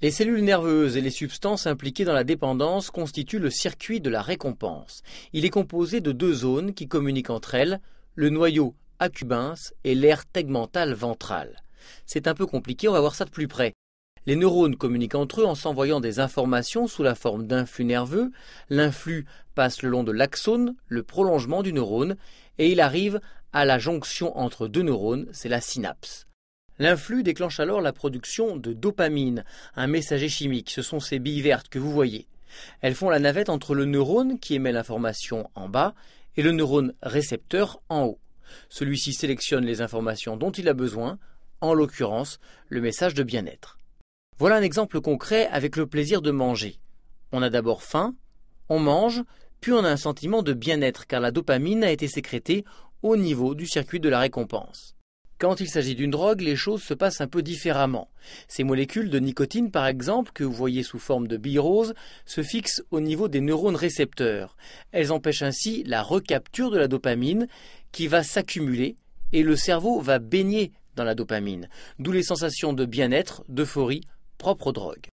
Les cellules nerveuses et les substances impliquées dans la dépendance constituent le circuit de la récompense. Il est composé de deux zones qui communiquent entre elles, le noyau accumbens et l'aire tegmentale ventrale. C'est un peu compliqué, on va voir ça de plus près. Les neurones communiquent entre eux en s'envoyant des informations sous la forme d'influx nerveux. L'influx passe le long de l'axone, le prolongement du neurone, et il arrive à la jonction entre deux neurones, c'est la synapse. L'influx déclenche alors la production de dopamine, un messager chimique. Ce sont ces billes vertes que vous voyez. Elles font la navette entre le neurone qui émet l'information en bas et le neurone récepteur en haut. Celui-ci sélectionne les informations dont il a besoin, en l'occurrence le message de bien-être. Voilà un exemple concret avec le plaisir de manger. On a d'abord faim, on mange, puis on a un sentiment de bien-être car la dopamine a été sécrétée au niveau du circuit de la récompense. Quand il s'agit d'une drogue, les choses se passent un peu différemment. Ces molécules de nicotine, par exemple, que vous voyez sous forme de billes roses, se fixent au niveau des neurones récepteurs. Elles empêchent ainsi la recapture de la dopamine qui va s'accumuler et le cerveau va baigner dans la dopamine, d'où les sensations de bien-être, d'euphorie, propres aux drogues.